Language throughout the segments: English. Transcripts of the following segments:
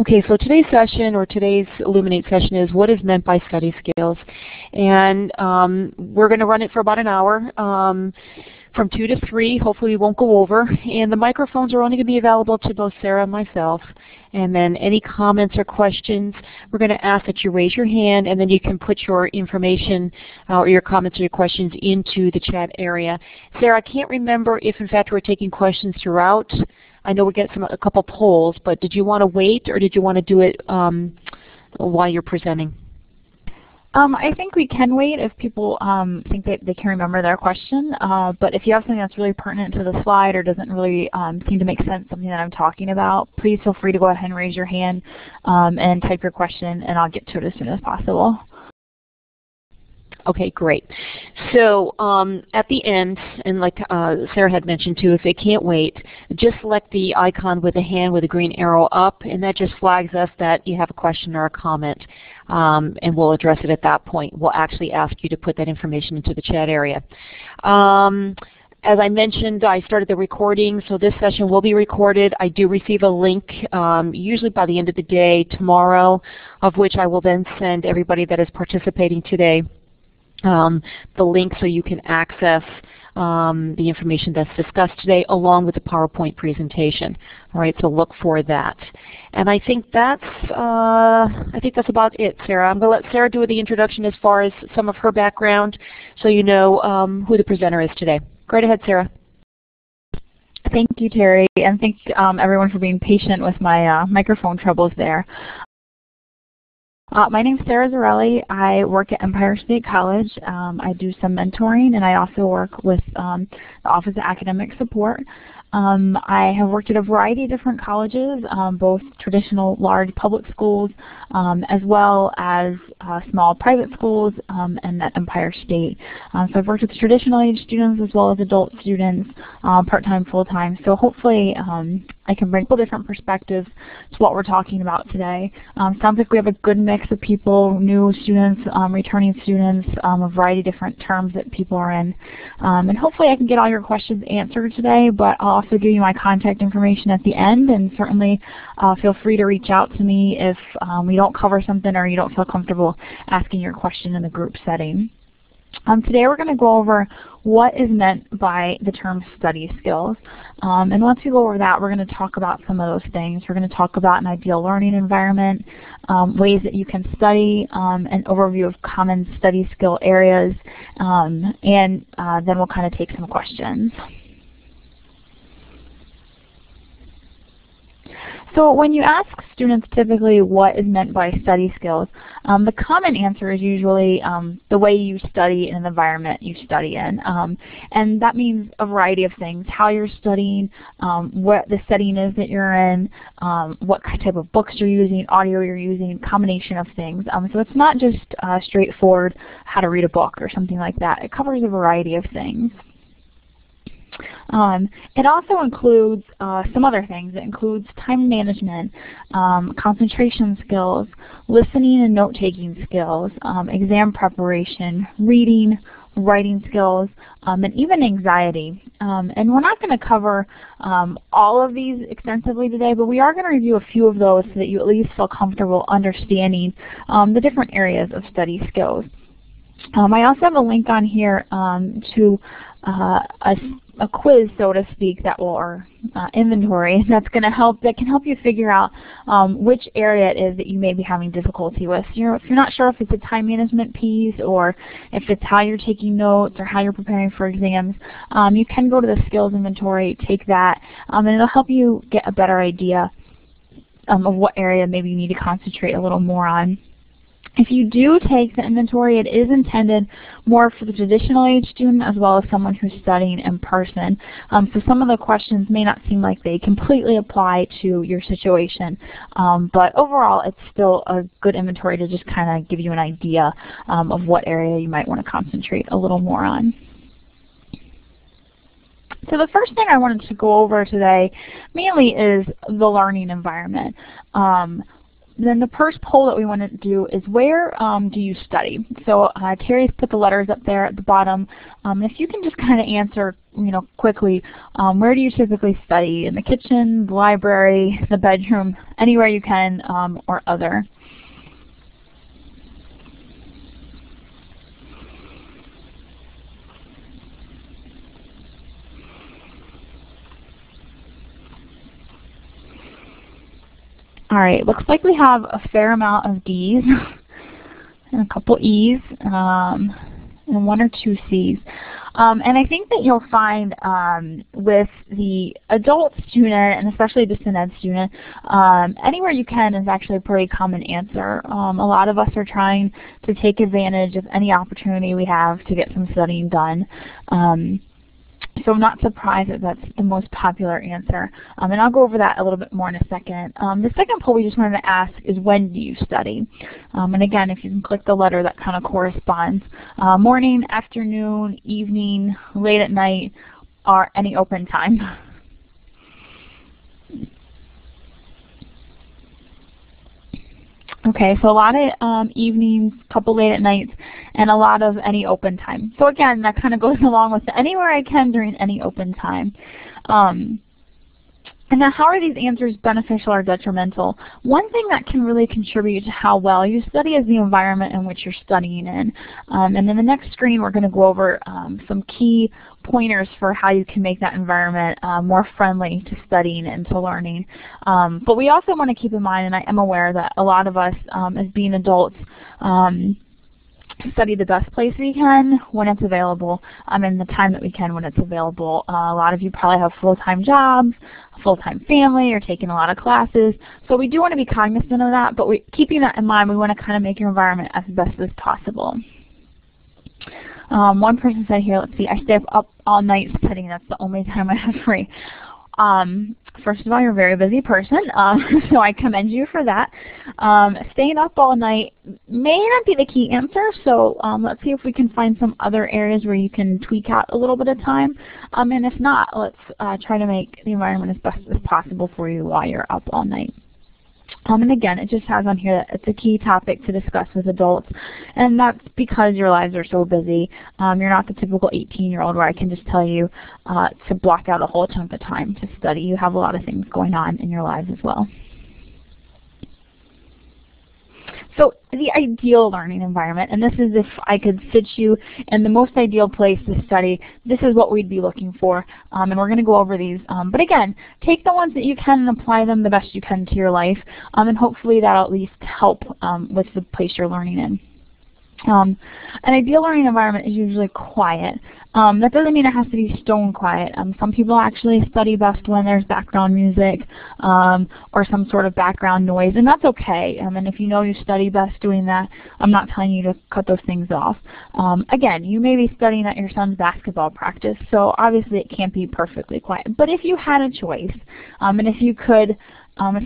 Okay, so today's session, or today's Illuminate session, is what is meant by study skills. And we're going to run it for about an hour, from 2 to 3. Hopefully we won't go over. And the microphones are only going to be available to both Sarah and myself. And then any comments or questions, we're going to ask that you raise your hand, and then you can put your information or your comments or your questions into the chat area. Sarah, I can't remember if in fact we're taking questions throughout. I know we get a couple polls, but did you want to wait, or did you want to do it while you're presenting? I think we can wait if people think that they can remember their question. But if you have something that's really pertinent to the slide or doesn't really seem to make sense, something that I'm talking about, please feel free to go ahead and raise your hand and type your question, and I'll get to it as soon as possible. Okay, great. So at the end, and like Sarah had mentioned too, if they can't wait, just select the icon with a hand with a green arrow up, and that just flags us that you have a question or a comment, and we'll address it at that point. We'll actually ask you to put that information into the chat area. As I mentioned, I started the recording, so this session will be recorded. I do receive a link, usually by the end of the day tomorrow, of which I will then send everybody that is participating today the link so you can access the information that's discussed today, along with the PowerPoint presentation. All right, so look for that. And I think that's about it, Sarah. I'm going to let Sarah do the introduction as far as some of her background, so you know who the presenter is today. Go right ahead, Sarah. Thank you, Terry, and thank everyone for being patient with my microphone troubles there. My name is Sarah Zarelli. I work at Empire State College. I do some mentoring, and I also work with the Office of Academic Support. I have worked at a variety of different colleges, both traditional large public schools as well as small private schools and at Empire State. So I've worked with traditional age students as well as adult students, part-time, full-time. So hopefully I can bring different perspectives to what we're talking about today. Sounds like we have a good mix of people, new students, returning students, a variety of different terms that people are in. And hopefully I can get all your questions answered today, but I'll also give you my contact information at the end, and certainly feel free to reach out to me if we don't cover something or you don't feel comfortable asking your question in the group setting. Today we're going to go over what is meant by the term study skills. And once we go over that, we're going to talk about some of those things. We're going to talk about an ideal learning environment, ways that you can study, an overview of common study skill areas, and then we'll kind of take some questions. So when you ask students typically what is meant by study skills, the common answer is usually the way you study in an environment you study in. And that means a variety of things: how you're studying, what the setting is that you're in, what type of books you're using, audio you're using, combination of things. So it's not just straightforward how to read a book or something like that. It covers a variety of things. It also includes some other things. It includes time management, concentration skills, listening and note-taking skills, exam preparation, reading, writing skills, and even anxiety. And we're not going to cover all of these extensively today, but we are going to review a few of those so that you at least feel comfortable understanding the different areas of study skills. I also have a link on here to a quiz, so to speak, that will, or inventory that's going to help, that can help you figure out which area it is that you may be having difficulty with. If you're not sure if it's a time management piece, or if it's how you're taking notes, or how you're preparing for exams, you can go to the skills inventory, take that, and it'll help you get a better idea of what area maybe you need to concentrate a little more on. If you do take the inventory, it is intended more for the traditional age student as well as someone who's studying in person. So some of the questions may not seem like they completely apply to your situation, but overall it's still a good inventory to just kind of give you an idea of what area you might want to concentrate a little more on. So the first thing I wanted to go over today mainly is the learning environment. then the first poll that we want to do is where do you study? So Terry's put the letters up there at the bottom. If you can just kind of answer, quickly, where do you typically study? In the kitchen, the library, the bedroom, anywhere you can, or other. All right, looks like we have a fair amount of D's and a couple E's and 1 or 2 C's. And I think that you'll find with the adult student, and especially the SYN Ed student, anywhere you can is actually a pretty common answer. A lot of us are trying to take advantage of any opportunity we have to get some studying done. So I'm not surprised that that's the most popular answer. And I'll go over that a little bit more in a second. The second poll we just wanted to ask is when do you study? And again, if you can click the letter that kind of corresponds. Morning, afternoon, evening, late at night, or any open time. Okay, so a lot of evenings, a couple late at nights, and a lot of any open time. So again, that kind of goes along with the anywhere I can during any open time. And now how are these answers beneficial or detrimental? One thing that can really contribute to how well you study is the environment in which you're studying in. And in the next screen we're going to go over some key pointers for how you can make that environment more friendly to studying and to learning. But we also want to keep in mind, and I am aware that a lot of us as being adults study the best place we can when it's available, and the time that we can when it's available. A lot of you probably have full-time jobs, a full-time family, or taking a lot of classes. So we do want to be cognizant of that, but keeping that in mind, we want to kind of make your environment as best as possible. One person said here, let's see, I stay up all night studying. That's the only time I have free. First of all, you're a very busy person, so I commend you for that. Staying up all night may not be the key answer, so let's see if we can find some other areas where you can tweak out a little bit of time. And if not, let's try to make the environment as best as possible for you while you're up all night. And again, it just has on here that it's a key topic to discuss with adults, and that's because your lives are so busy. You're not the typical 18-year-old where I can just tell you to block out a whole chunk of time to study. You have a lot of things going on in your lives as well. So the ideal learning environment, and this is if I could sit you in the most ideal place to study, this is what we'd be looking for, and we're going to go over these. But again, take the ones that you can and apply them the best you can to your life, and hopefully that'll at least help with the place you're learning in. An ideal learning environment is usually quiet. That doesn't mean it has to be stone quiet. Some people actually study best when there's background music or some sort of background noise, and that's okay. And if you know you study best doing that, I'm not telling you to cut those things off. Again, you may be studying at your son's basketball practice, so obviously it can't be perfectly quiet. But if you had a choice, and if you could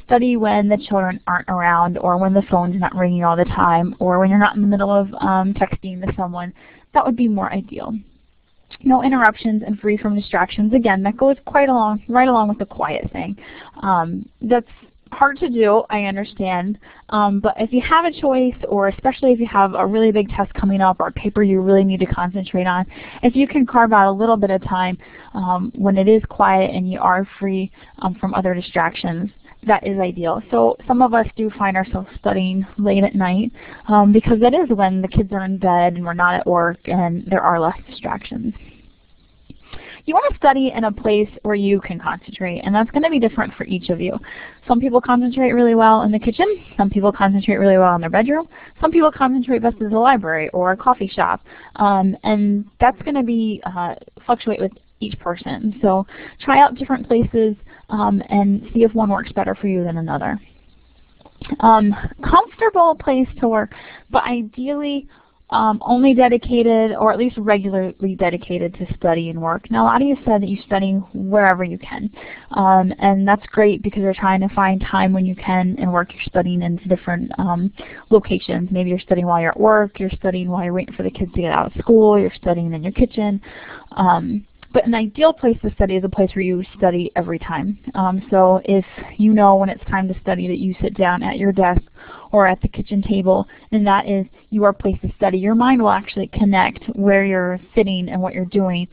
study when the children aren't around, or when the phone's not ringing all the time, or when you're not in the middle of texting to someone, that would be more ideal. No interruptions and free from distractions. Again, that goes right along with the quiet thing. That's hard to do, I understand, but if you have a choice, or especially if you have a really big test coming up or a paper you really need to concentrate on, if you can carve out a little bit of time when it is quiet and you are free from other distractions, that is ideal. So some of us do find ourselves studying late at night because that is when the kids are in bed and we're not at work and there are less distractions. You want to study in a place where you can concentrate, and that's going to be different for each of you. Some people concentrate really well in the kitchen. Some people concentrate really well in their bedroom. Some people concentrate best in the library or a coffee shop, and that's going to be fluctuate with each person. So try out different places and see if one works better for you than another. Comfortable place to work, but ideally only dedicated, or at least regularly dedicated, to study and work. Now, a lot of you said that you study wherever you can, and that's great because you're trying to find time when you can and work your studying into different locations. Maybe you're studying while you're at work, you're studying while you're waiting for the kids to get out of school, you're studying in your kitchen. But an ideal place to study is a place where you study every time. So if you know when it's time to study that you sit down at your desk or at the kitchen table, and that is your place to study. Your mind will actually connect where you're sitting and what you're doing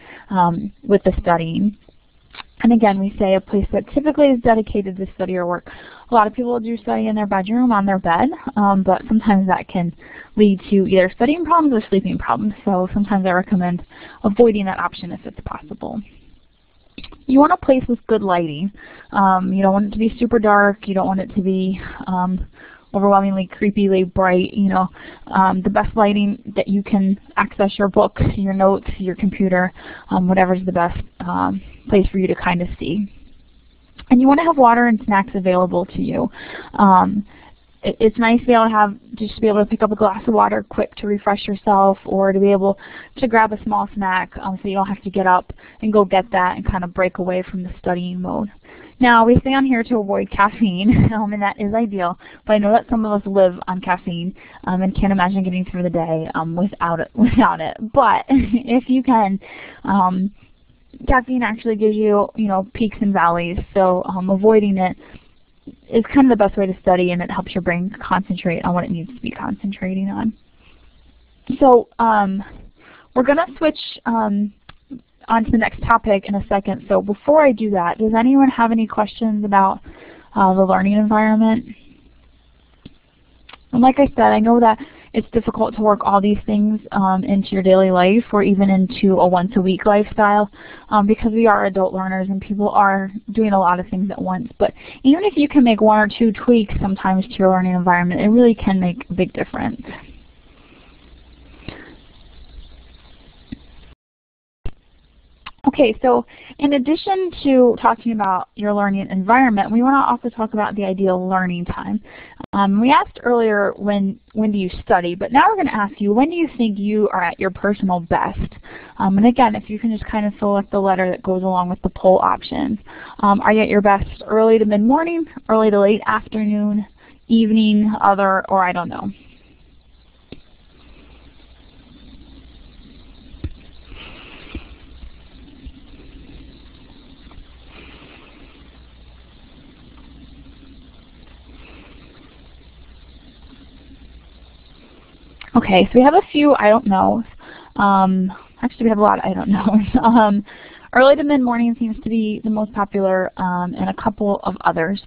with the studying. And again, we say a place that typically is dedicated to study or work. A lot of people do study in their bedroom on their bed, but sometimes that can lead to either studying problems or sleeping problems. So sometimes I recommend avoiding that option if it's possible. You want a place with good lighting. You don't want it to be super dark. You don't want it to be overwhelmingly creepily bright. You know, the best lighting that you can access your book, your notes, your computer, whatever's the best place for you to kind of see. And you want to have water and snacks available to you. It's nice to be able to have, just to be able to pick up a glass of water quick to refresh yourself, or to be able to grab a small snack so you don't have to get up and go get that and kind of break away from the studying mode. Now, we say on here to avoid caffeine, and that is ideal, but I know that some of us live on caffeine and can't imagine getting through the day without it. But if you can, caffeine actually gives you, peaks and valleys, so avoiding it is kind of the best way to study, and it helps your brain concentrate on what it needs to be concentrating on. So we're going to switch on to the next topic in a second. So before I do that, does anyone have any questions about the learning environment? And like I said, I know that it's difficult to work all these things into your daily life or even into a once-a-week lifestyle because we are adult learners and people are doing a lot of things at once. But even if you can make one or two tweaks sometimes to your learning environment, it really can make a big difference. Okay, so in addition to talking about your learning environment, we want to also talk about the ideal learning time. We asked earlier when do you study, but now we're going to ask you, when do you think you are at your personal best? And again, if you can just kind of select the letter that goes along with the poll options. Are you at your best early to mid-morning, early to late afternoon, evening, other, or I don't know? Okay, so we have a few I don't knows. Actually, we have a lot of I don't knows. Early to mid-morning seems to be the most popular, and a couple of others.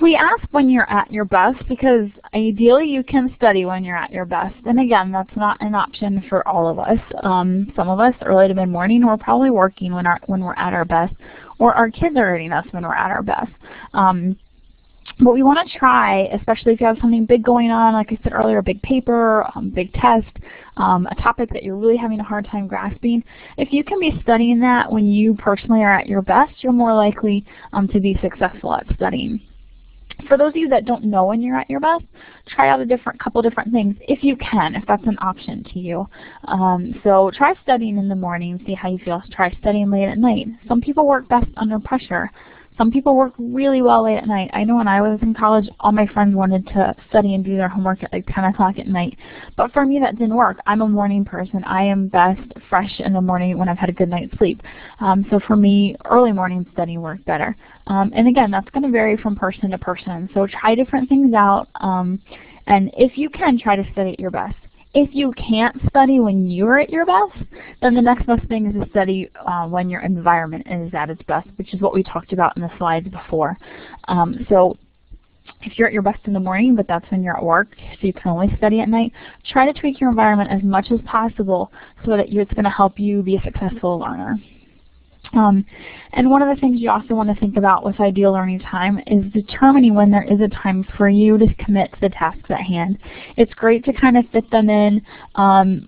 We ask when you're at your best because ideally you can study when you're at your best. And again, that's not an option for all of us. Some of us, early to mid-morning, we're probably working when we're at our best, or our kids are hurting us when we're at our best. But we want to try, especially if you have something big going on, like I said earlier, a big paper, big test, a topic that you're really having a hard time grasping. If you can be studying that when you personally are at your best, you're more likely to be successful at studying. For those of you that don't know when you're at your best, try out a couple different things if you can, if that's an option to you. So try studying in the morning, see how you feel. Try studying late at night. Some people work best under pressure. Some people work really well late at night. I know when I was in college, all my friends wanted to study and do their homework at like 10 o'clock at night. But for me, that didn't work. I'm a morning person. I am best fresh in the morning when I've had a good night's sleep. So for me, early morning study worked better. And again, that's going to vary from person to person. So try different things out. And if you can, try to study at your best. If you can't study when you're at your best, then the next best thing is to study when your environment is at its best, which is what we talked about in the slides before. So if you're at your best in the morning, but that's when you're at work, so you can only study at night, try to tweak your environment as much as possible so that it's going to help you be a successful learner. And one of the things you also want to think about with ideal learning time is determining when there is a time for you to commit to the tasks at hand. It's great to kind of fit them in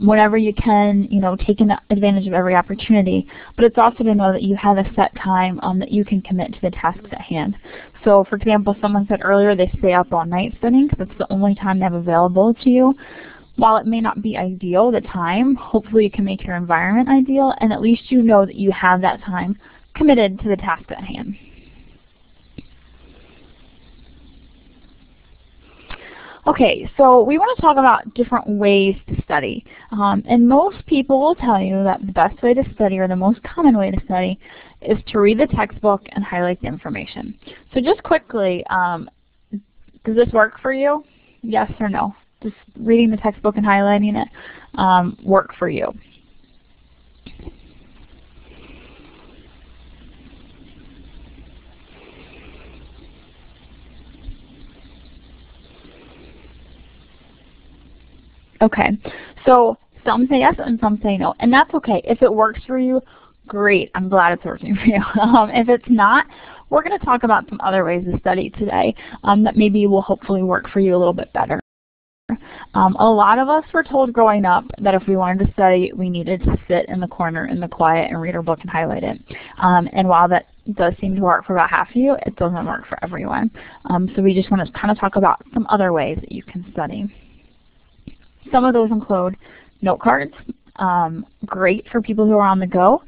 whenever you can, taking advantage of every opportunity, but it's also to know that you have a set time that you can commit to the tasks at hand. So for example, someone said earlier they stay up all night studying because it's the only time they have available to you. While it may not be ideal, the time, hopefully you can make your environment ideal, and at least you know that you have that time committed to the task at hand. Okay, so we want to talk about different ways to study. And most people will tell you that the best way to study, or the most common way to study, is to read the textbook and highlight the information. So just quickly, Does this work for you? Yes or no? Does reading the textbook and highlighting it work for you? Okay, so some say yes and some say no, and that's okay. If it works for you, great. I'm glad it's working for you. If it's not, we're going to talk about some other ways to study today that maybe will hopefully work for you a little bit better. A lot of us were told growing up that if we wanted to study, we needed to sit in the corner in the quiet and read our book and highlight it. And while that does seem to work for about half of you, it doesn't work for everyone. So we just want to kind of talk about some other ways that you can study. Some of those include note cards, great for people who are on the go,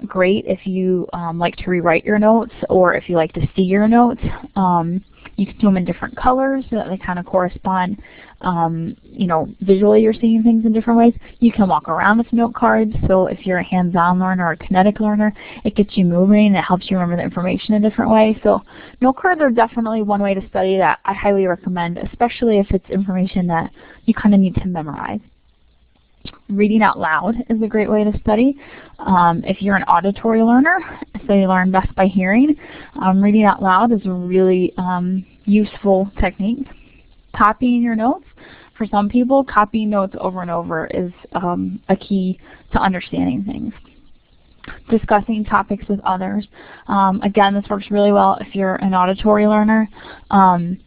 great if you like to rewrite your notes or if you like to see your notes. You can do them in different colors so that they kind of correspond. You know, visually you're seeing things in different ways. You can walk around with note cards, so if you're a hands-on learner or a kinetic learner, it gets you moving and it helps you remember the information in a different way. So note cards are definitely one way to study that I highly recommend, especially if it's information that you kind of need to memorize. Reading out loud is a great way to study. If you're an auditory learner, so you learn best by hearing, reading out loud is a really useful technique. Copying your notes. For some people, copying notes over and over is a key to understanding things. Discussing topics with others. Again, this works really well if you're an auditory learner.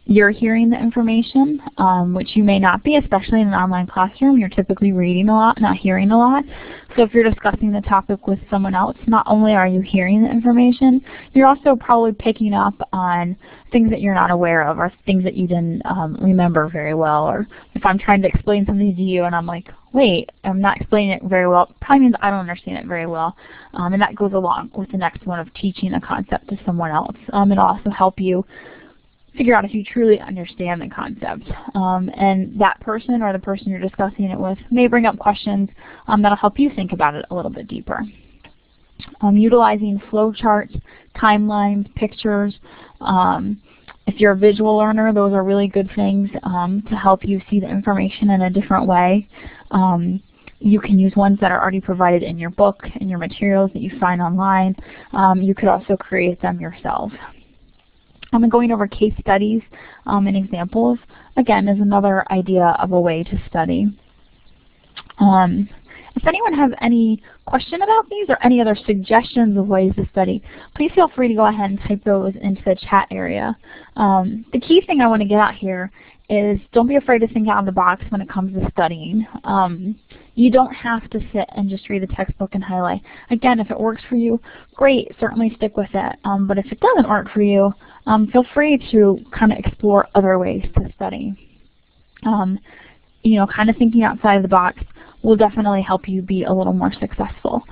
You're hearing the information, which you may not be, especially in an online classroom. You're typically reading a lot, not hearing a lot. So if you're discussing the topic with someone else, not only are you hearing the information, you're also probably picking up on things that you're not aware of or things that you didn't remember very well. Or if I'm trying to explain something to you and I'm like, wait, I'm not explaining it very well, it probably means I don't understand it very well. And that goes along with the next one of teaching a concept to someone else. It'll also help you figure out if you truly understand the concept. And that person or the person you're discussing it with may bring up questions that'll help you think about it a little bit deeper. Utilizing flowcharts, timelines, pictures. If you're a visual learner, those are really good things to help you see the information in a different way. You can use ones that are already provided in your book and your materials that you find online. You could also create them yourself. Going over case studies and examples, again, is another idea of a way to study. If anyone has any question about these or any other suggestions of ways to study, please feel free to go ahead and type those into the chat area. The key thing I want to get out here is don't be afraid to think out of the box when it comes to studying. You don't have to sit and just read the textbook and highlight. Again, if it works for you, great, certainly stick with it. But if it doesn't work for you, feel free to kind of explore other ways to study. You know, kind of thinking outside of the box will definitely help you be a little more successful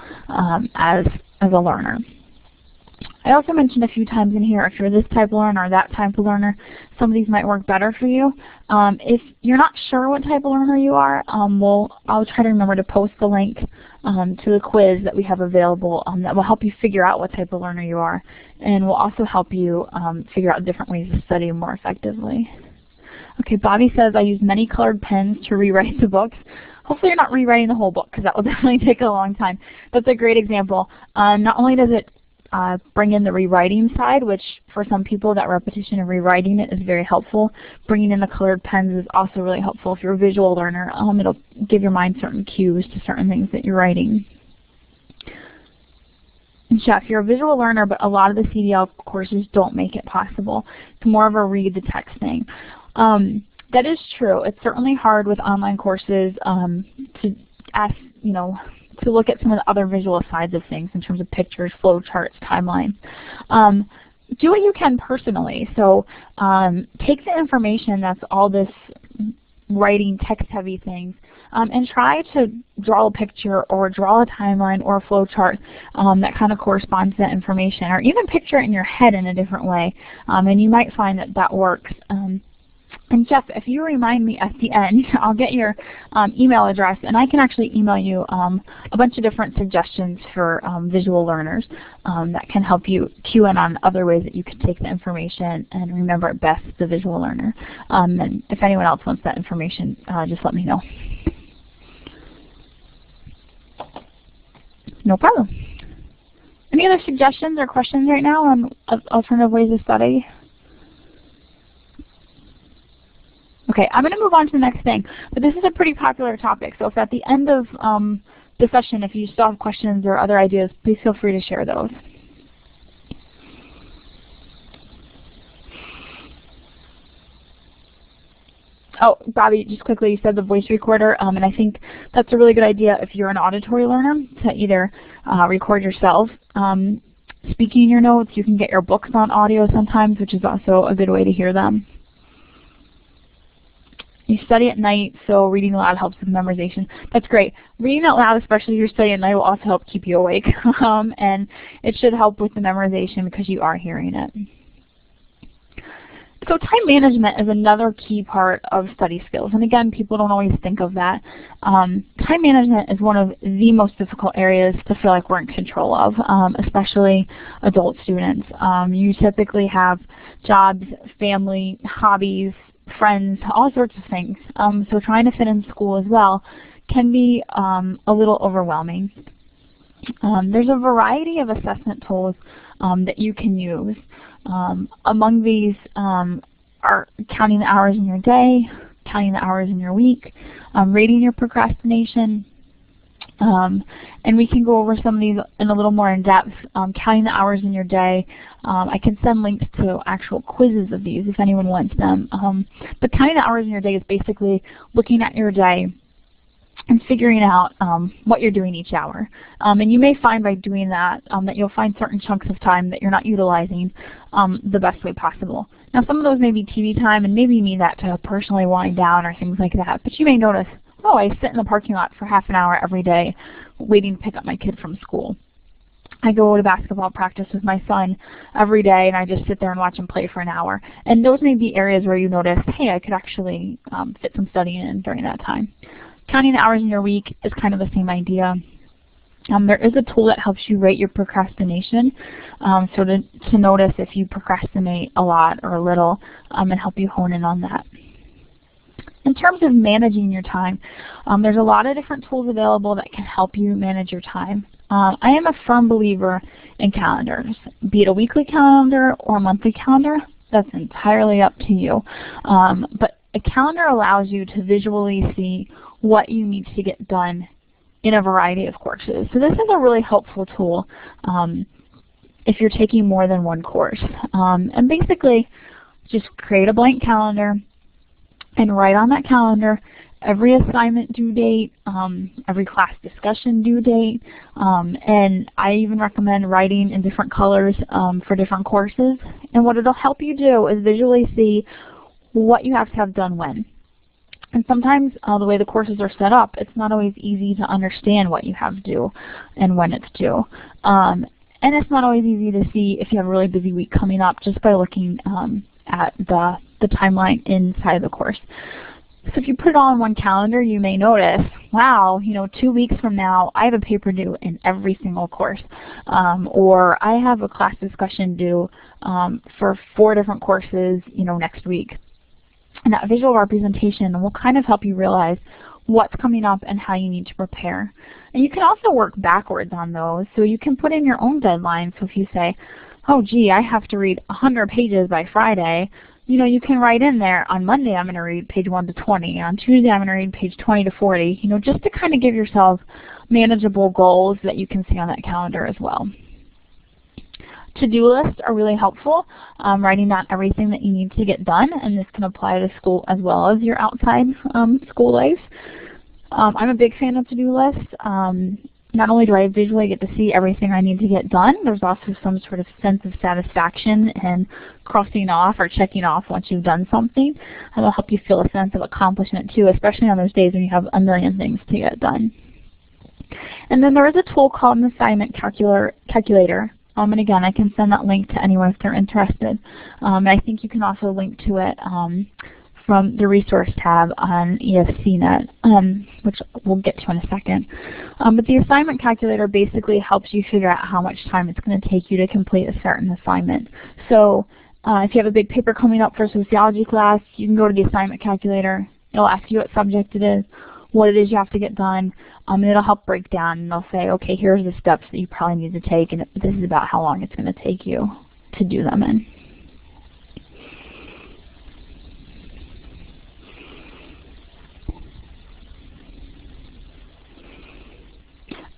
as a learner. I also mentioned a few times in here, if you're this type of learner or that type of learner, some of these might work better for you. If you're not sure what type of learner you are, I'll try to remember to post the link to the quiz that we have available that will help you figure out what type of learner you are, and will also help you figure out different ways to study more effectively. Okay, Bobby says, I use many colored pens to rewrite the books. Hopefully you're not rewriting the whole book, because that will definitely take a long time. That's a great example. Not only does it bring in the rewriting side, which for some people that repetition of rewriting it is very helpful. Bringing in the colored pens is also really helpful. If you're a visual learner, it'll give your mind certain cues to certain things that you're writing. And Chef, you're a visual learner, but a lot of the CDL courses don't make it possible. It's more of a read the text thing. That is true. It's certainly hard with online courses to ask, you know, to look at some of the other visual sides of things in terms of pictures, flowcharts, timelines. Do what you can personally. So take the information that's all this writing, text-heavy things, and try to draw a picture or draw a timeline or a flowchart that kind of corresponds to that information, or even picture it in your head in a different way. And you might find that that works. And Jeff, if you remind me at the end, I'll get your email address, and I can actually email you a bunch of different suggestions for visual learners that can help you cue in on other ways that you can take the information and remember it best, the visual learner. And if anyone else wants that information, just let me know. No problem. Any other suggestions or questions right now on alternative ways to study? Okay, I'm going to move on to the next thing, but this is a pretty popular topic, so if at the end of the session, if you still have questions or other ideas, please feel free to share those. Oh, Bobby, just quickly, you said the voice recorder, and I think that's a really good idea if you're an auditory learner to either record yourself speaking your notes. You can get your books on audio sometimes, which is also a good way to hear them. You study at night, so reading aloud helps with memorization. That's great. Reading out loud, especially if you're studying at night, will also help keep you awake. And it should help with the memorization because you are hearing it. So time management is another key part of study skills. And again, people don't always think of that. Time management is one of the most difficult areas to feel like we're in control of, especially adult students. You typically have jobs, family, hobbies, friends, all sorts of things. So trying to fit in school as well can be a little overwhelming. There's a variety of assessment tools that you can use. Among these are counting the hours in your day, counting the hours in your week, rating your procrastination, and we can go over some of these in a little more in depth. Counting the hours in your day, I can send links to actual quizzes of these if anyone wants them. But counting the hours in your day is basically looking at your day and figuring out what you're doing each hour. And you may find by doing that that you'll find certain chunks of time that you're not utilizing the best way possible. Now some of those may be TV time, and maybe you need that to personally wind down or things like that. But you may notice, oh, I sit in the parking lot for half an hour every day waiting to pick up my kid from school. I go to basketball practice with my son every day, and I just sit there and watch him play for an hour. And those may be areas where you notice, hey, I could actually fit some studying in during that time. Counting the hours in your week is kind of the same idea. There is a tool that helps you rate your procrastination, so to notice if you procrastinate a lot or a little, and help you hone in on that. In terms of managing your time, there's a lot of different tools available that can help you manage your time. I am a firm believer in calendars, be it a weekly calendar or a monthly calendar. That's entirely up to you. But a calendar allows you to visually see what you need to get done in a variety of courses. So this is a really helpful tool if you're taking more than one course. And basically, just create a blank calendar and write on that calendar every assignment due date, every class discussion due date, and I even recommend writing in different colors for different courses. And what it'll help you do is visually see what you have to have done when. And sometimes the way the courses are set up, it's not always easy to understand what you have due and when it's due. And it's not always easy to see if you have a really busy week coming up just by looking at the timeline inside of the course. So if you put it all in one calendar, you may notice, wow, 2 weeks from now, I have a paper due in every single course. Or I have a class discussion due for 4 different courses, next week. And that visual representation will kind of help you realize what's coming up and how you need to prepare. And you can also work backwards on those. So you can put in your own deadline. So if you say, oh, gee, I have to read 100 pages by Friday, you can write in there, on Monday I'm going to read page 1 to 20. On Tuesday I'm going to read page 20 to 40, just to kind of give yourself manageable goals that you can see on that calendar as well. To-do lists are really helpful, writing down everything that you need to get done, and this can apply to school as well as your outside school life. I'm a big fan of to-do lists. Not only do I visually get to see everything I need to get done, there's also some sort of sense of satisfaction in crossing off or checking off once you've done something. It'll help you feel a sense of accomplishment too, especially on those days when you have a million things to get done. And then there is a tool called an assignment calculator. And again, I can send that link to anyone if they're interested. And I think you can also link to it from the resource tab on ESCnet, which we'll get to in a second. But the assignment calculator basically helps you figure out how much time it's going to take you to complete a certain assignment. So if you have a big paper coming up for a sociology class, you can go to the assignment calculator. It'll ask you what subject it is, what it is you have to get done, and it'll help break down, and it'll say, okay, here's the steps that you probably need to take, and this is about how long it's going to take you to do them in.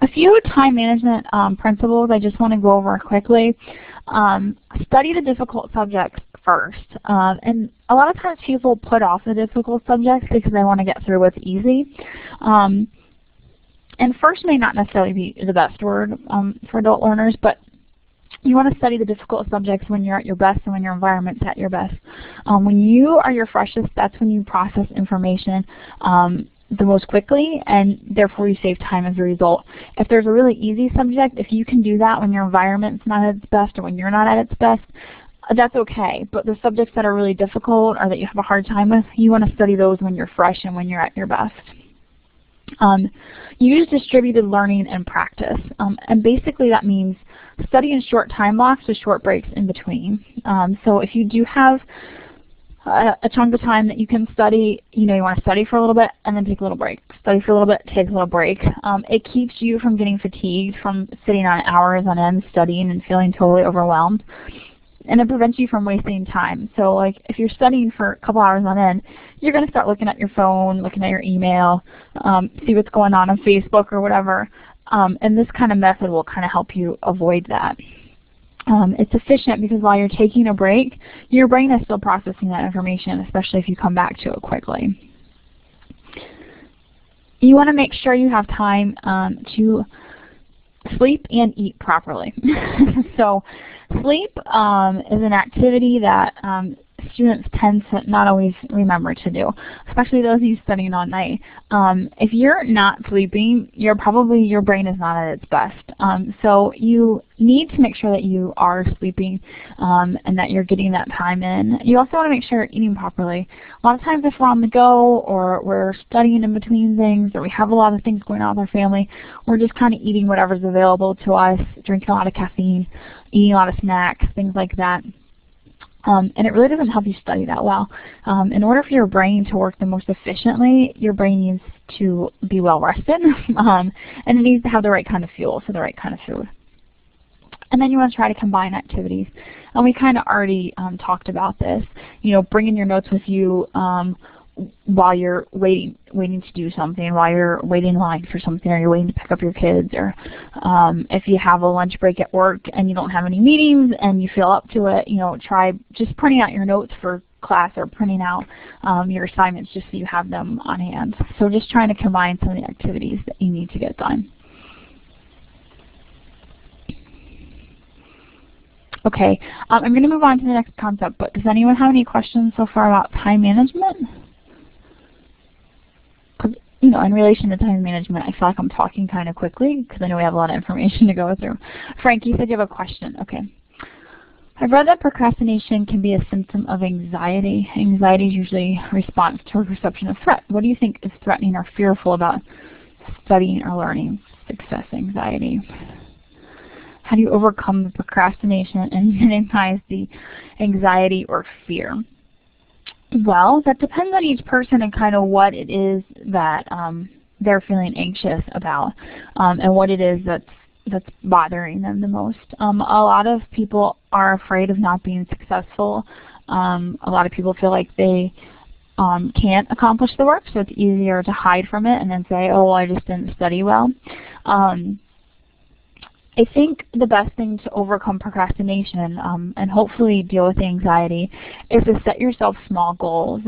A few time management principles I just want to go over quickly. Study the difficult subjects first. And a lot of times people put off the difficult subjects because they want to get through what's easy. And first may not necessarily be the best word for adult learners, but you want to study the difficult subjects when you're at your best and when your environment's at your best. When you are your freshest, that's when you process information the most quickly, and therefore you save time as a result. If there's a really easy subject, if you can do that when your environment's not at its best or when you're not at its best, that's okay. But the subjects that are really difficult or that you have a hard time with, you want to study those when you're fresh and when you're at your best. Use distributed learning and practice. And basically that means study in short time blocks with short breaks in between. So if you do have a chunk of time that you can study, you want to study for a little bit and then take a little break. Study for a little bit, take a little break. It keeps you from getting fatigued from sitting on hours on end studying and feeling totally overwhelmed. And it prevents you from wasting time. So like if you're studying for a couple hours on end, you're going to start looking at your phone, looking at your email, see what's going on Facebook or whatever. And this kind of method will kind of help you avoid that. It's efficient because while you're taking a break, your brain is still processing that information, especially if you come back to it quickly. You want to make sure you have time to sleep and eat properly. So sleep is an activity that students tend to not always remember to do, especially those of you studying all night. If you're not sleeping, your brain is not at its best. So you need to make sure that you are sleeping and that you're getting that time in. You also want to make sure you're eating properly. A lot of times if we're on the go or we're studying in between things or we have a lot of things going on with our family, we're just kind of eating whatever's available to us, drinking a lot of caffeine, eating a lot of snacks, things like that. And it really doesn't help you study that well. In order for your brain to work the most efficiently, your brain needs to be well rested, and it needs to have the right kind of fuel, so the right kind of food. And then you want to try to combine activities. And we kind of already talked about this. Bringing your notes with you while you're waiting to do something, while you're waiting in line for something, or you're waiting to pick up your kids, or if you have a lunch break at work and you don't have any meetings and you feel up to it, try just printing out your notes for class or printing out your assignments just so you have them on hand. So just trying to combine some of the activities that you need to get done. Okay, I'm going to move on to the next concept, but does anyone have any questions so far about time management? In relation to time management, I feel like I'm talking kind of quickly because I know we have a lot of information to go through. Frank, you said you have a question. Okay. I've read that procrastination can be a symptom of anxiety. Anxiety is usually a response to a perception of threat. What do you think is threatening or fearful about studying or learning? Success anxiety. How do you overcome the procrastination and minimize the anxiety or fear? Well, that depends on each person and kind of what it is that they're feeling anxious about and what it is that's bothering them the most. A lot of people are afraid of not being successful. A lot of people feel like they can't accomplish the work, so it's easier to hide from it and then say, oh, well, I just didn't study well. I think the best thing to overcome procrastination and hopefully deal with anxiety is to set yourself small goals.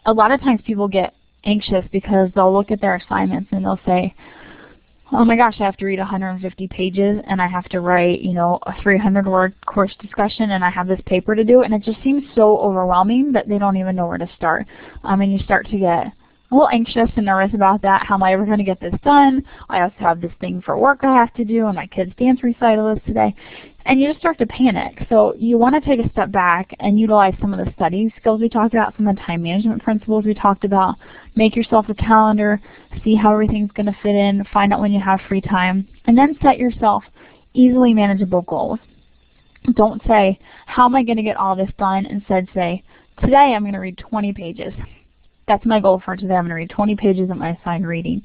A lot of times people get anxious because they'll look at their assignments and they'll say, oh my gosh, I have to read 150 pages and I have to write, a 300-word course discussion and I have this paper to do, and it just seems so overwhelming that they don't even know where to start. And you start to get a little anxious and nervous about that. How am I ever going to get this done? I also have this thing for work I have to do, and my kid's dance recital is today. And you just start to panic. So you want to take a step back and utilize some of the study skills we talked about, some of the time management principles we talked about. Make yourself a calendar, see how everything's going to fit in, find out when you have free time, and then set yourself easily manageable goals. Don't say, how am I going to get all this done? Instead say, today I'm going to read 20 pages. That's my goal for today. I'm going to read 20 pages of my assigned reading.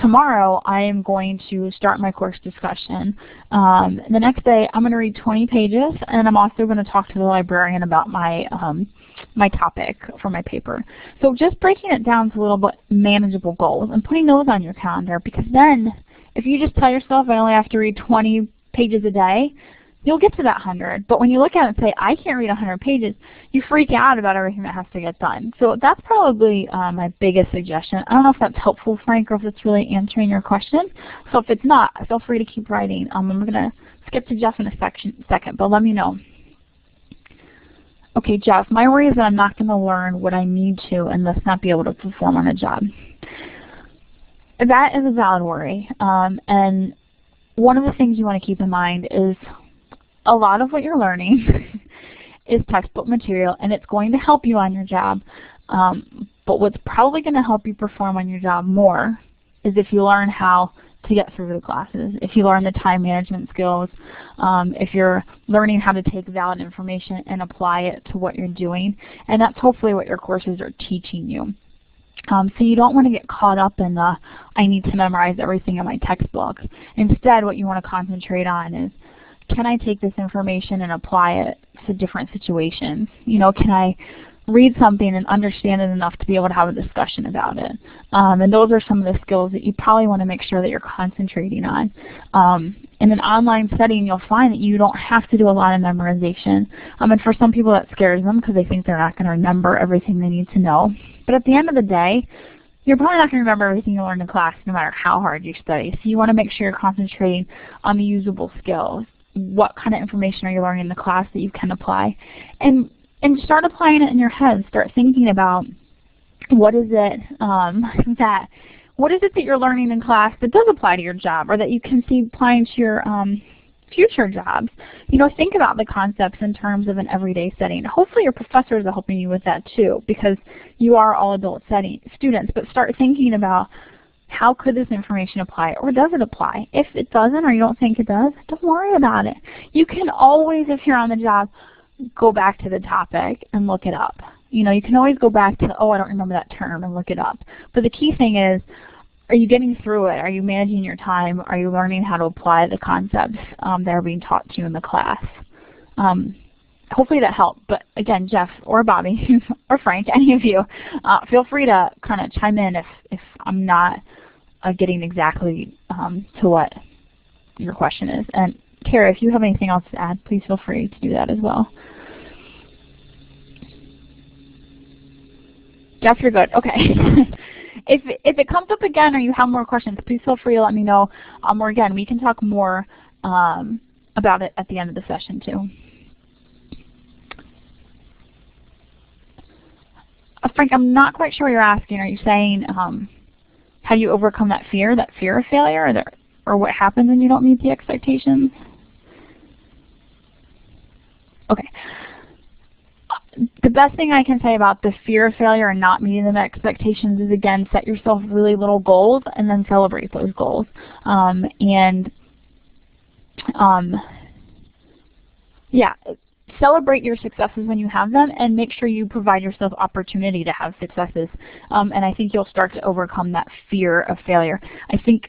Tomorrow I am going to start my course discussion. The next day I'm going to read 20 pages, and I'm also going to talk to the librarian about my my topic for my paper. So just breaking it down to little bit manageable goals and putting those on your calendar, because then if you just tell yourself I only have to read 20 pages a day, you'll get to that 100. But when you look at it and say, I can't read 100 pages, you freak out about everything that has to get done. So that's probably my biggest suggestion. I don't know if that's helpful, Frank, or if it's really answering your question. So if it's not, feel free to keep writing. I'm going to skip to Jeff in a second, but let me know. Okay, Jeff, my worry is that I'm not going to learn what I need to and thus not be able to perform on a job. That is a valid worry. And one of the things you want to keep in mind is a lot of what you're learning is textbook material, and it's going to help you on your job. But what's probably going to help you perform on your job more is if you learn how to get through the classes, if you learn the time management skills, if you're learning how to take valid information and apply it to what you're doing. And that's hopefully what your courses are teaching you. So you don't want to get caught up in the, I need to memorize everything in my textbook. Instead, what you want to concentrate on is, can I take this information and apply it to different situations? You know, can I read something and understand it enough to be able to have a discussion about it? And those are some of the skills that you probably want to make sure that you're concentrating on. In an online setting, you'll find that you don't have to do a lot of memorization. And for some people that scares them because they think they're not going to remember everything they need to know. But at the end of the day, you're probably not going to remember everything you learned in class no matter how hard you study. So you want to make sure you're concentrating on the usable skills. What kind of information are you learning in the class that you can apply? And start applying it in your head. Start thinking about what is it that you're learning in class that does apply to your job, or that you can see applying to your future jobs. You know, think about the concepts in terms of an everyday setting. Hopefully your professors are helping you with that too, because you are all adult students. But start thinking about, how could this information apply, or does it apply? If it doesn't, or you don't think it does, don't worry about it. You can always, if you're on the job, go back to the topic and look it up. You know, you can always go back to, oh, I don't remember that term, and look it up. But the key thing is, are you getting through it? Are you managing your time? Are you learning how to apply the concepts that are being taught to you in the class? Hopefully that helped. But again, Jeff or Bobby or Frank, any of you, feel free to kind of chime in if I'm not getting exactly to what your question is. And Kara, if you have anything else to add, please feel free to do that as well. Jeff, you're good. Okay. If it comes up again or you have more questions, please feel free to let me know. Or again, we can talk more about it at the end of the session too. Frank, I'm not quite sure what you're asking. Are you saying how do you overcome that fear of failure, or what happens when you don't meet the expectations? Okay. The best thing I can say about the fear of failure and not meeting the expectations is, again, set yourself really little goals and then celebrate those goals. Yeah, celebrate your successes when you have them, and make sure you provide yourself opportunity to have successes. And I think you'll start to overcome that fear of failure. I think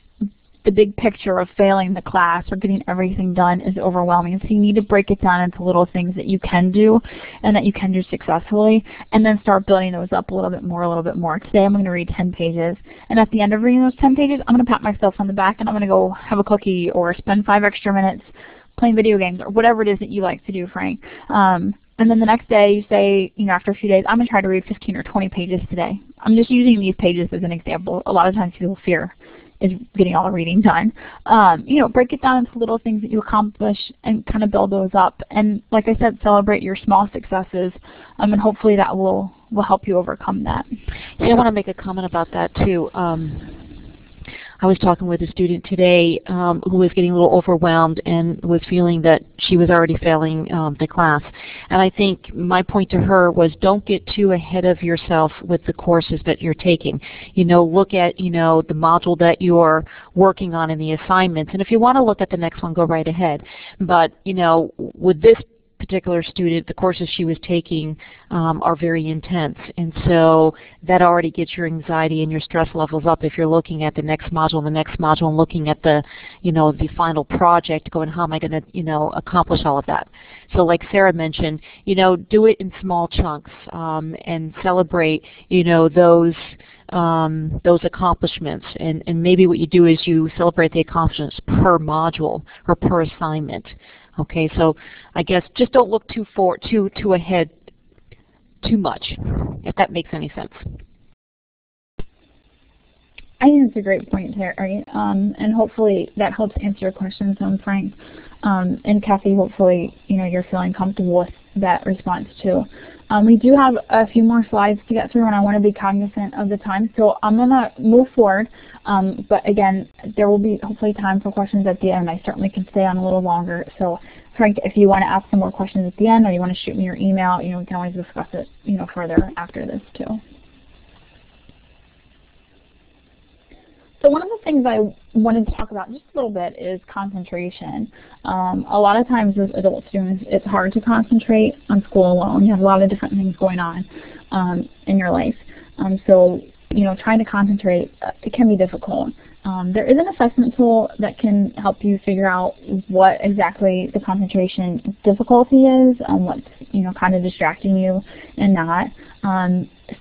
the big picture of failing the class or getting everything done is overwhelming. So you need to break it down into little things that you can do and that you can do successfully, and then start building those up a little bit more. Today I'm going to read 10 pages, and at the end of reading those 10 pages, I'm going to pat myself on the back and I'm going to go have a cookie or spend 5 extra minutes playing video games, or whatever it is that you like to do, Frank. And then the next day you say, you know, after a few days, I'm going to try to read 15 or 20 pages today. I'm just using these pages as an example. A lot of times people fear is getting all the reading done. You know, break it down into little things that you accomplish and kind of build those up. And like I said, celebrate your small successes, and hopefully that will help you overcome that. Yeah, I want to make a comment about that too. I was talking with a student today who was getting a little overwhelmed and was feeling that she was already failing the class. And I think my point to her was, don't get too ahead of yourself with the courses that you're taking. You know, look at, you know, the module that you're working on and the assignments. And if you want to look at the next one, go right ahead. But, you know, with this particular student, the courses she was taking are very intense, and so that already gets your anxiety and your stress levels up if you're looking at the next module and looking at the, you know, the final project, going, how am I going to, you know, accomplish all of that? So like Sarah mentioned, you know, do it in small chunks and celebrate, you know, those accomplishments, and maybe what you do is you celebrate the accomplishments per module or per assignment. Okay, so I guess just don't look too ahead too much, if that makes any sense. I think that's a great point, Terry, and hopefully that helps answer your questions, Frank. And Kathy, hopefully, you know, you're feeling comfortable with that response too. We do have a few more slides to get through, and I want to be cognizant of the time, so I'm going to move forward. But again, there will be hopefully time for questions at the end. I certainly can stay on a little longer. So Frank, if you want to ask some more questions at the end, or you want to shoot me your email, you know, we can always discuss it, you know, further after this too. So one of the things I wanted to talk about just a little bit is concentration. A lot of times as adult students, it's hard to concentrate on school alone. You have a lot of different things going on in your life. So, you know, trying to concentrate, it can be difficult. There is an assessment tool that can help you figure out what exactly the concentration difficulty is, what's, you know, kind of distracting you and not.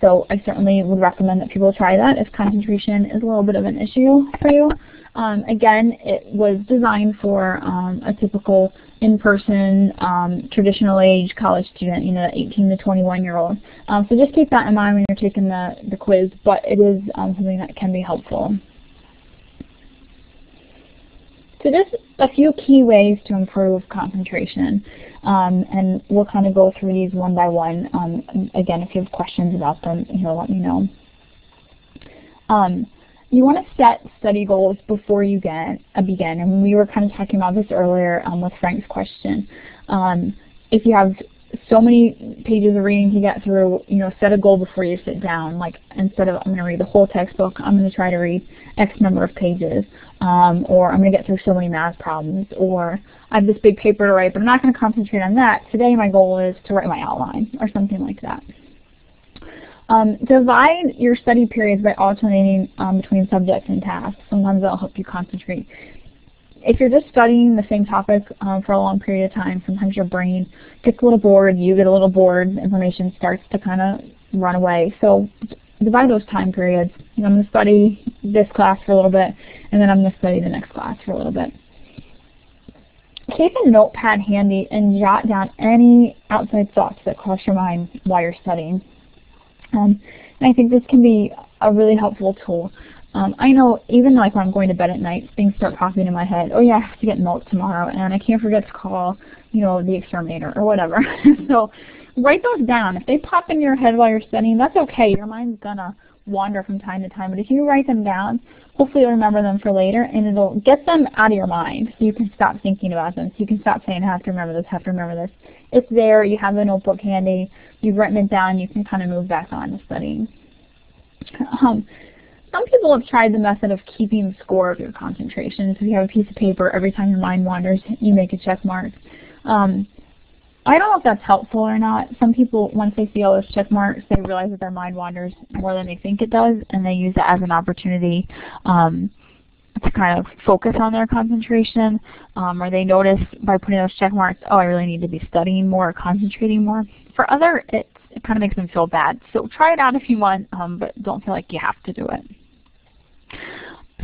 So I certainly would recommend that people try that if concentration is a little bit of an issue for you. Again, it was designed for a typical in-person, traditional age college student, you know, 18 to 21-year-old. So just keep that in mind when you're taking the quiz, but it is something that can be helpful. So just a few key ways to improve concentration, and we'll kind of go through these one by one. Again, if you have questions about them, you know, let me know. You want to set study goals before you begin, and we were kind of talking about this earlier with Frank's question. If you have so many pages of reading to get through, you know, set a goal before you sit down. Like, instead of I'm going to read the whole textbook, I'm going to try to read X number of pages, or I'm going to get through so many math problems, or I have this big paper to write, but I'm not going to concentrate on that. Today my goal is to write my outline, or something like that. Divide your study periods by alternating between subjects and tasks. Sometimes that'll help you concentrate. If you're just studying the same topic for a long period of time, sometimes your brain gets a little bored, you get a little bored, information starts to kind of run away. So divide those time periods. You know, I'm going to study this class for a little bit, and then I'm going to study the next class for a little bit. Keep a notepad handy and jot down any outside thoughts that cross your mind while you're studying. And I think this can be a really helpful tool. I know even like when I'm going to bed at night, things start popping in my head. Oh yeah, I have to get milk tomorrow, and I can't forget to call, you know, the exterminator or whatever. So write those down. If they pop in your head while you're studying, that's okay. Your mind's gonna wander from time to time, but if you write them down, hopefully you'll remember them for later, and it'll get them out of your mind so you can stop thinking about them. So you can stop saying, I have to remember this, have to remember this. It's there, you have the notebook handy, you've written it down, you can kind of move back on to studying. Some people have tried the method of keeping score of your concentration. So if you have a piece of paper, every time your mind wanders, you make a check mark. I don't know if that's helpful or not. Some people, once they see all those check marks, they realize that their mind wanders more than they think it does, and they use it as an opportunity to kind of focus on their concentration, or they notice by putting those check marks, oh, I really need to be studying more or concentrating more. For others, it kind of makes them feel bad. So try it out if you want, but don't feel like you have to do it.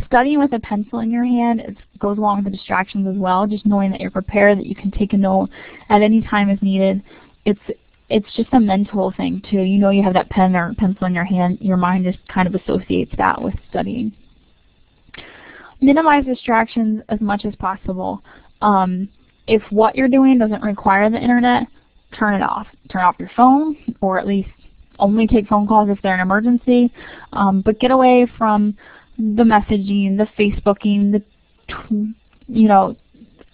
Studying with a pencil in your hand, it goes along with the distractions as well. Just knowing that you're prepared, that you can take a note at any time as needed. It's just a mental thing too. You know you have that pen or pencil in your hand. Your mind just kind of associates that with studying. Minimize distractions as much as possible. If what you're doing doesn't require the internet, turn it off. Turn off your phone, or at least only take phone calls if they're an emergency. But get away from the messaging, the Facebooking,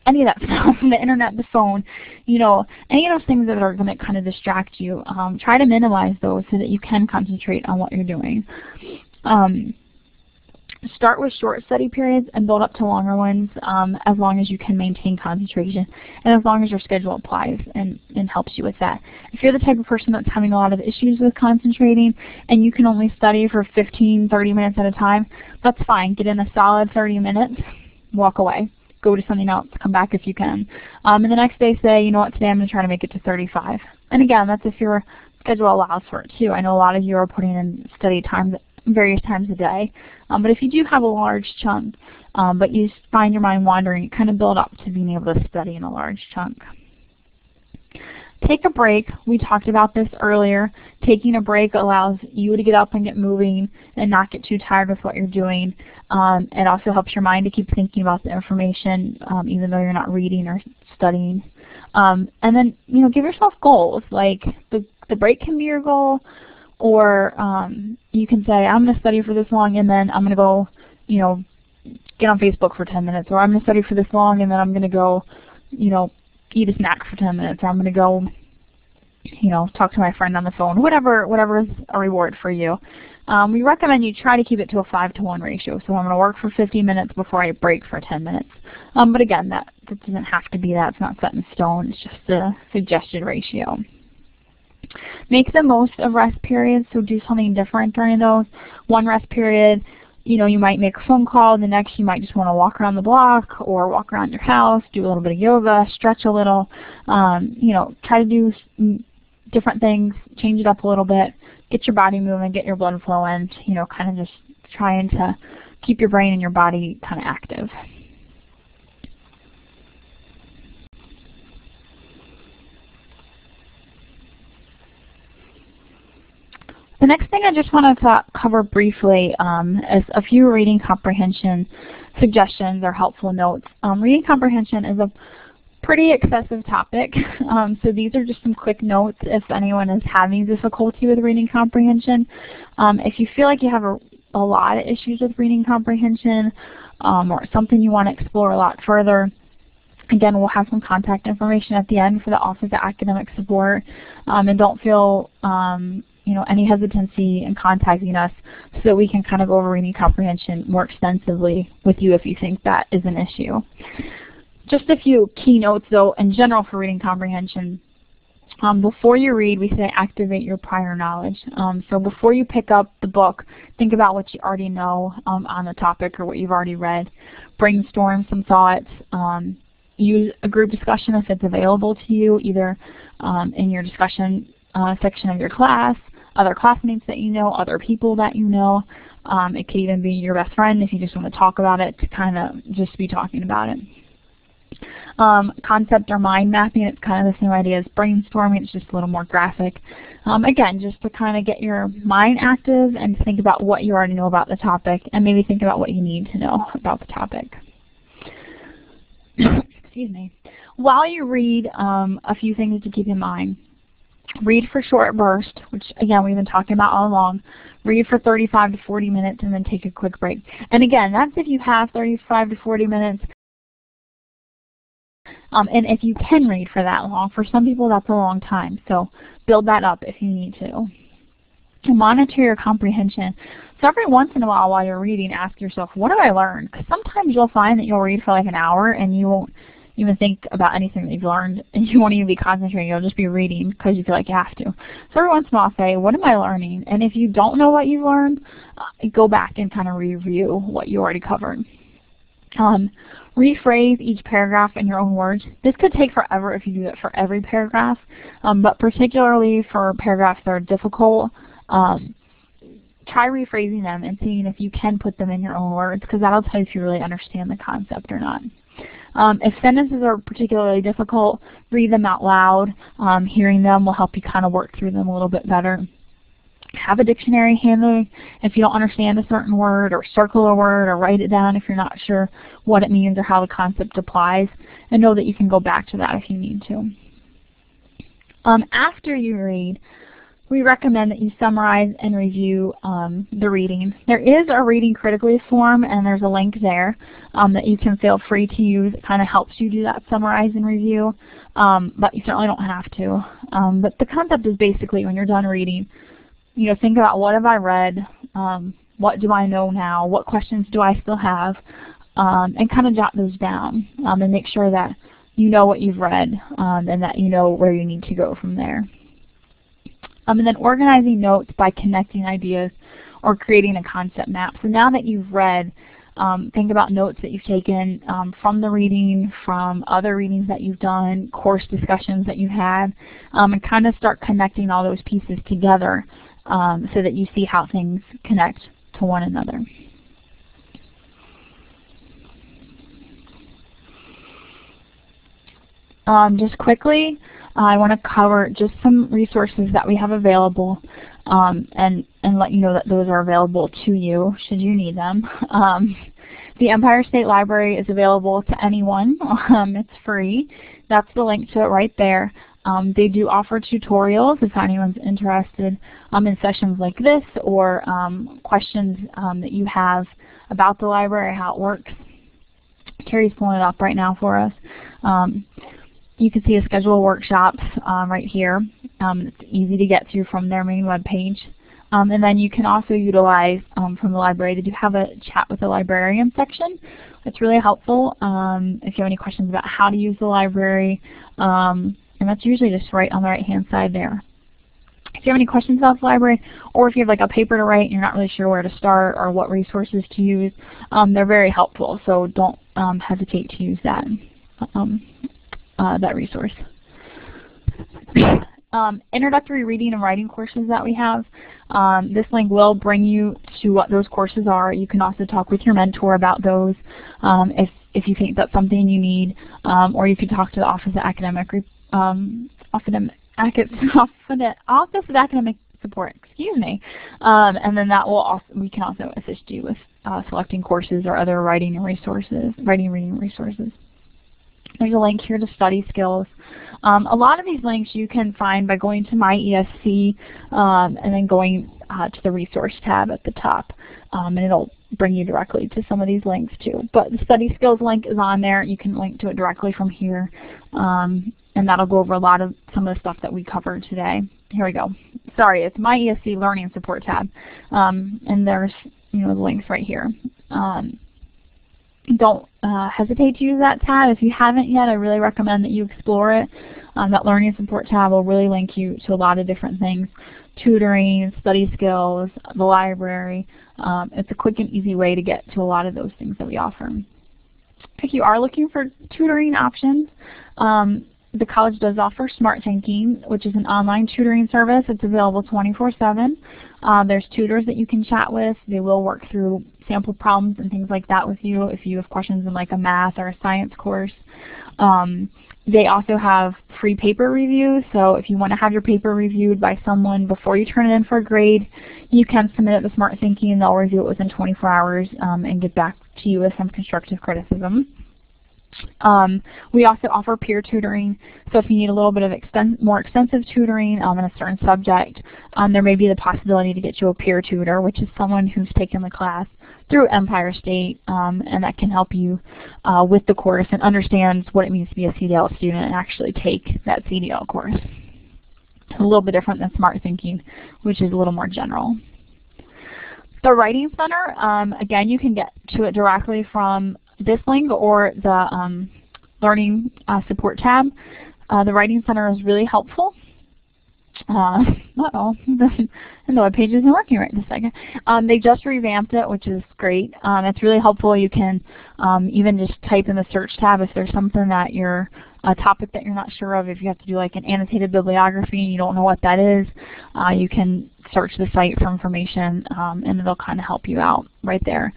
any of that stuff, the internet, the phone, any of those things that are going to kind of distract you. Try to minimize those so that you can concentrate on what you're doing. Start with short study periods and build up to longer ones as long as you can maintain concentration and as long as your schedule applies and helps you with that. If you're the type of person that's having a lot of issues with concentrating and you can only study for 15, 30 minutes at a time, that's fine. Get in a solid 30 minutes, walk away. Go to something else, come back if you can. And the next day say, you know what, today I'm going to try to make it to 35. And again, that's if your schedule allows for it too. I know a lot of you are putting in study time various times a day. But if you do have a large chunk, but you find your mind wandering, kind of build up to being able to study in a large chunk. Take a break. We talked about this earlier. Taking a break allows you to get up and get moving and not get too tired with what you're doing. It also helps your mind to keep thinking about the information even though you're not reading or studying. And then, give yourself goals. Like the break can be your goal, or you can say, I'm going to study for this long and then I'm going to go, get on Facebook for 10 minutes, or I'm going to study for this long and then I'm going to go, eat a snack for 10 minutes, or I'm going to go, talk to my friend on the phone, whatever is a reward for you. We recommend you try to keep it to a 5-to-1 ratio. So I'm going to work for 50 minutes before I break for 10 minutes. But again, that doesn't have to be that. It's not set in stone. It's just a suggested ratio. Make the most of rest periods, so do something different during those. One rest period, you might make a phone call. The next, you might just want to walk around the block or walk around your house, do a little bit of yoga, stretch a little. Try to do different things, change it up a little bit, get your body moving, get your blood flowing, kind of just trying to keep your brain and your body kind of active. The next thing I just wanted to cover briefly is a few reading comprehension suggestions or helpful notes. Reading comprehension is a pretty excessive topic, so these are just some quick notes if anyone is having difficulty with reading comprehension. If you feel like you have a lot of issues with reading comprehension or something you want to explore a lot further, again, we'll have some contact information at the end for the Office of Academic Support, and don't feel any hesitancy in contacting us so that we can kind of go over reading comprehension more extensively with you if you think that is an issue. Just a few key notes, though, in general for reading comprehension. Before you read, we say activate your prior knowledge. So before you pick up the book, think about what you already know on the topic or what you've already read. Brainstorm some thoughts. Use a group discussion if it's available to you, either in your discussion section of your class, other classmates that you know, other people that you know. It could even be your best friend if you just want to talk about it, to kind of just be talking about it. Concept or mind mapping, it's kind of the same idea as brainstorming, it's just a little more graphic. Again, just to kind of get your mind active and think about what you already know about the topic and maybe think about what you need to know about the topic. Excuse me. While you read, a few things to keep in mind. Read for short bursts, which again we've been talking about all along. Read for 35 to 40 minutes and then take a quick break. And again, that's if you have 35 to 40 minutes. And if you can read for that long. For some people that's a long time, so build that up if you need to. Monitor your comprehension. So every once in a while you're reading, ask yourself, what have I learned? Because sometimes you'll find that you'll read for like an hour and you won't even think about anything that you've learned, and you won't even be concentrating. You'll just be reading because you feel like you have to. So every once in a while say, what am I learning? And if you don't know what you've learned, go back and kind of review what you already covered. Rephrase each paragraph in your own words. This could take forever if you do it for every paragraph, but particularly for paragraphs that are difficult, try rephrasing them and seeing if you can put them in your own words, because that'll tell you if you really understand the concept or not. If sentences are particularly difficult, read them out loud. Hearing them will help you kind of work through them a little bit better. have a dictionary handy if you don't understand a certain word, or circle a word, or write it down if you're not sure what it means or how the concept applies, and know that you can go back to that if you need to. After you read, we recommend that you summarize and review the reading. There is a reading critically form, and there's a link there that you can feel free to use. It kind of helps you do that summarize and review, but you certainly don't have to. But the concept is basically, when you're done reading, think about, what have I read? What do I know now? What questions do I still have? And kind of jot those down and make sure that you know what you've read and that you know where you need to go from there. And then organizing notes by connecting ideas or creating a concept map. So now that you've read, think about notes that you've taken from the reading, from other readings that you've done, course discussions that you've had, and kind of start connecting all those pieces together so that you see how things connect to one another. Just quickly, I want to cover just some resources that we have available and let you know that those are available to you should you need them. The Empire State Library is available to anyone. It's free. That's the link to it right there. They do offer tutorials if anyone's interested in sessions like this, or questions that you have about the library, how it works. Carrie's pulling it up right now for us. You can see a schedule of workshops right here. It's easy to get to from their main web page. And then you can also utilize from the library, they do have a chat with the librarian section. It's really helpful if you have any questions about how to use the library. And that's usually just right on the right-hand side there. If you have any questions about the library, or if you have like a paper to write and you're not really sure where to start or what resources to use, they're very helpful. So don't hesitate to use that. That resource. Introductory reading and writing courses that we have. This link will bring you to what those courses are. You can also talk with your mentor about those if you think that's something you need, or you can talk to the Office of Academic Support. Excuse me, and then that will we can also assist you with selecting courses or other writing reading resources. There's a link here to study skills. A lot of these links you can find by going to My ESC and then going to the resource tab at the top. And it'll bring you directly to some of these links too. But the study skills link is on there. You can link to it directly from here. And that'll go over some of the stuff that we covered today. Here we go. Sorry, it's My ESC Learning Support tab. And there's the links right here. Don't hesitate to use that tab. If you haven't yet, I really recommend that you explore it. That Learning Support tab will really link you to a lot of different things. Tutoring, study skills, the library. It's a quick and easy way to get to a lot of those things that we offer. If you are looking for tutoring options, the college does offer Smart Thinking, which is an online tutoring service. It's available 24/7. There's tutors that you can chat with. They will work through sample problems and things like that with you if you have questions in like a math or a science course. They also have free paper reviews, so if you want to have your paper reviewed by someone before you turn it in for a grade, you can submit it to Smart Thinking and they'll review it within 24 hours and get back to you with some constructive criticism. We also offer peer tutoring, so if you need a little bit of more extensive tutoring in a certain subject, there may be the possibility to get you a peer tutor, which is someone who's taken the class through Empire State, and that can help you with the course and understands what it means to be a CDL student and actually take that CDL course. It's a little bit different than Smart Thinking, which is a little more general. The Writing Center, again, you can get to it directly from this link or the Learning Support tab. The Writing Center is really helpful. Uh-oh, the web page isn't working right this second. They just revamped it, which is great. It's really helpful. You can even just type in the search tab if there's something that a topic that you're not sure of. If you have to do like an annotated bibliography and you don't know what that is, you can search the site for information and it'll kind of help you out right there.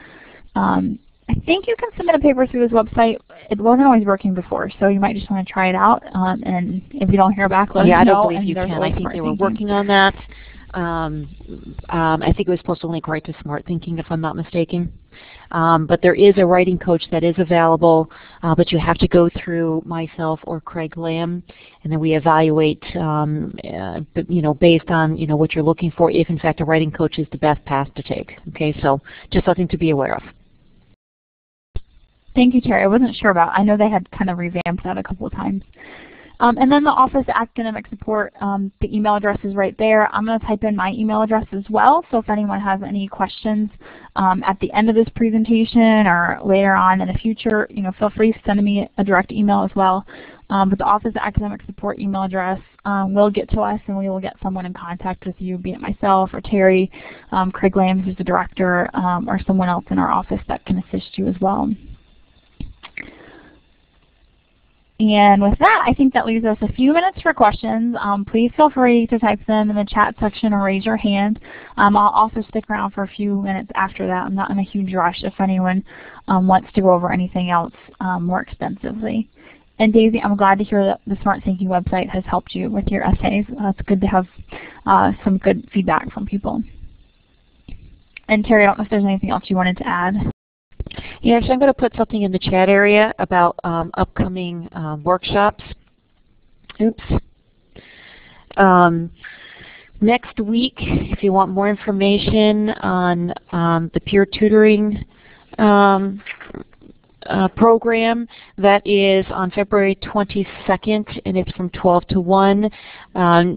I think you can submit a paper through this website. It wasn't always working before, so you might just want to try it out. And if you don't hear back, let us know. Yeah, I don't believe you can. I think they were working on that. I think it was supposed to link right to Smart Thinking, if I'm not mistaken. But there is a writing coach that is available, but you have to go through myself or Craig Lamb, and then we evaluate, based on what you're looking for, if in fact a writing coach is the best path to take. Okay, so just something to be aware of. Thank you, Terry. I wasn't sure about. I know they had kind of revamped that a couple of times. And then the Office of Academic Support, the email address is right there. I'm going to type in my email address as well, so if anyone has any questions at the end of this presentation or later on in the future, feel free to send me a direct email as well. But the Office of Academic Support email address will get to us, and we will get someone in contact with you, be it myself or Terry, Craig Lamb, who's the director, or someone else in our office that can assist you as well. And with that, I think that leaves us a few minutes for questions. Please feel free to type them in the chat section or raise your hand. I'll also stick around for a few minutes after that. I'm not in a huge rush if anyone wants to go over anything else more extensively. And Daisy, I'm glad to hear that the Smart Thinking website has helped you with your essays. It's good to have some good feedback from people. And Terry, I don't know if there's anything else you wanted to add. Yeah, actually I'm going to put something in the chat area about upcoming workshops. Oops. Next week, if you want more information on the peer tutoring program, that is on February 22nd, and it's from 12 to 1.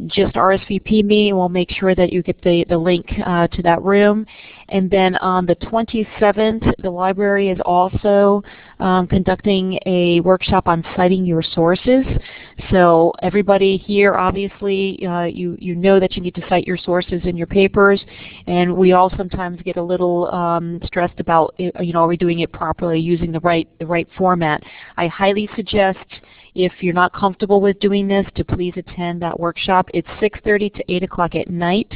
Just RSVP me, and we'll make sure that you get the link to that room. And then on the 27th, the library is also conducting a workshop on citing your sources. So everybody here, obviously, you know that you need to cite your sources in your papers, and we all sometimes get a little stressed about, are we doing it properly, using the right format. I highly suggest, if you're not comfortable with doing this, to please attend that workshop. It's 6:30 to 8 o'clock at night,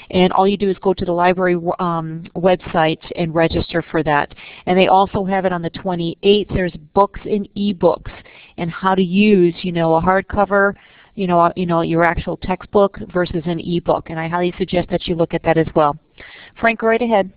and all you do is go to the library website and register for that. And they also have it on the 28th. There's books and e-books, and how to use, a hardcover, your actual textbook versus an e-book. And I highly suggest that you look at that as well. Frank, go right ahead.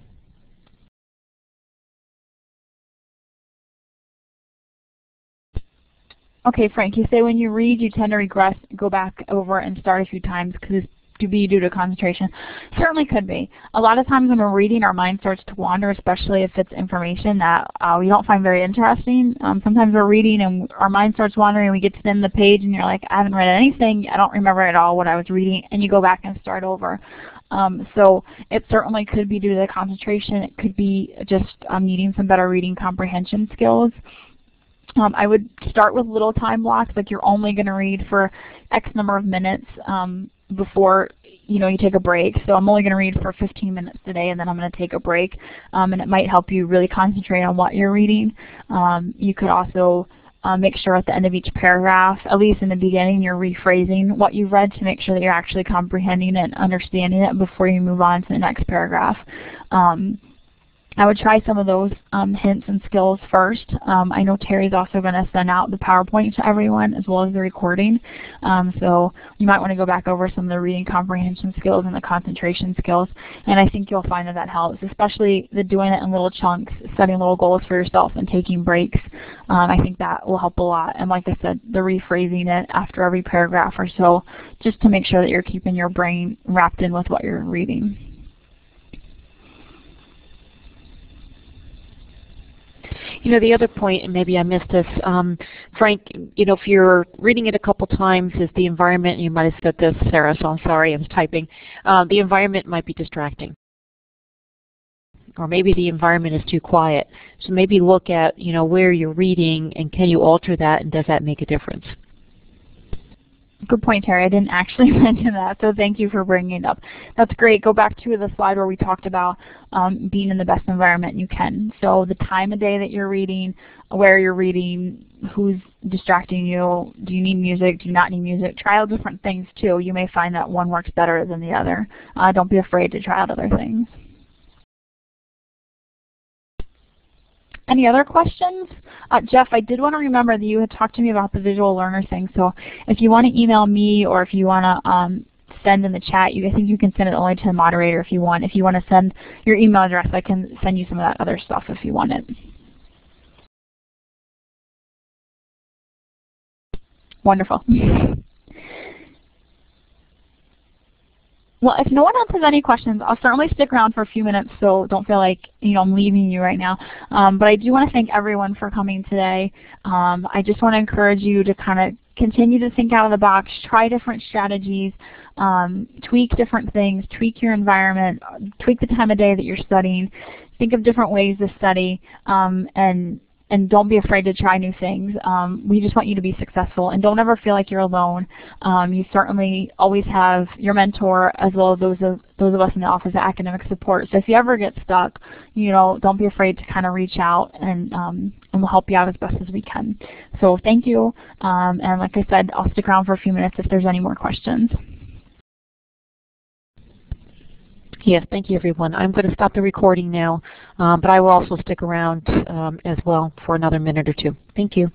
Okay, Frank, you say when you read you tend to regress, go back over and start a few times because it's to be due to concentration. Certainly could be. A lot of times when we're reading, our mind starts to wander, especially if it's information that we don't find very interesting. Sometimes we're reading and our mind starts wandering, we get to the end of the page and you're like, I haven't read anything, I don't remember at all what I was reading, and you go back and start over. So it certainly could be due to the concentration. It could be just needing some better reading comprehension skills. I would start with little time blocks, like you're only going to read for X number of minutes before you take a break. So I'm only going to read for 15 minutes today, and then I'm going to take a break. And it might help you really concentrate on what you're reading. You could also make sure at the end of each paragraph, at least in the beginning, you're rephrasing what you've read to make sure that you're actually comprehending it and understanding it before you move on to the next paragraph. I would try some of those hints and skills first. I know Terry's also going to send out the PowerPoint to everyone as well as the recording. So you might want to go back over some of the reading comprehension skills and the concentration skills. And I think you'll find that that helps, especially the doing it in little chunks, setting little goals for yourself and taking breaks. I think that will help a lot. And like I said, the rephrasing it after every paragraph or so, just to make sure that you're keeping your brain wrapped in with what you're reading. The other point, and maybe I missed this, Frank, if you're reading it a couple times, is the environment, you might have said this, Sarah, so I'm sorry, I'm typing, the environment might be distracting. Or maybe the environment is too quiet. So maybe look at, where you're reading, and can you alter that, and does that make a difference? Good point, Terry. I didn't actually mention that, so thank you for bringing it up. That's great. Go back to the slide where we talked about being in the best environment you can. So the time of day that you're reading, where you're reading, who's distracting you, do you need music, do you not need music. Try out different things too. You may find that one works better than the other. Don't be afraid to try out other things. Any other questions? Jeff, I did want to remember that you had talked to me about the visual learner thing, so if you want to email me or if you want to send in the chat. I think you can send it only to the moderator if you want. If you want to send your email address, I can send you some of that other stuff if you want it. Wonderful. Well, if no one else has any questions, I'll certainly stick around for a few minutes, so don't feel like I'm leaving you right now. But I do want to thank everyone for coming today. I just want to encourage you to kind of continue to think out of the box, try different strategies, tweak different things, tweak your environment, tweak the time of day that you're studying, think of different ways to study, and don't be afraid to try new things. We just want you to be successful, and don't ever feel like you're alone. You certainly always have your mentor as well as those of us in the Office of Academic Support. So if you ever get stuck, don't be afraid to kind of reach out, and we'll help you out as best as we can. So thank you, and like I said, I'll stick around for a few minutes if there's any more questions. Yes, thank you, everyone. I'm going to stop the recording now, but I will also stick around as well for another minute or two. Thank you.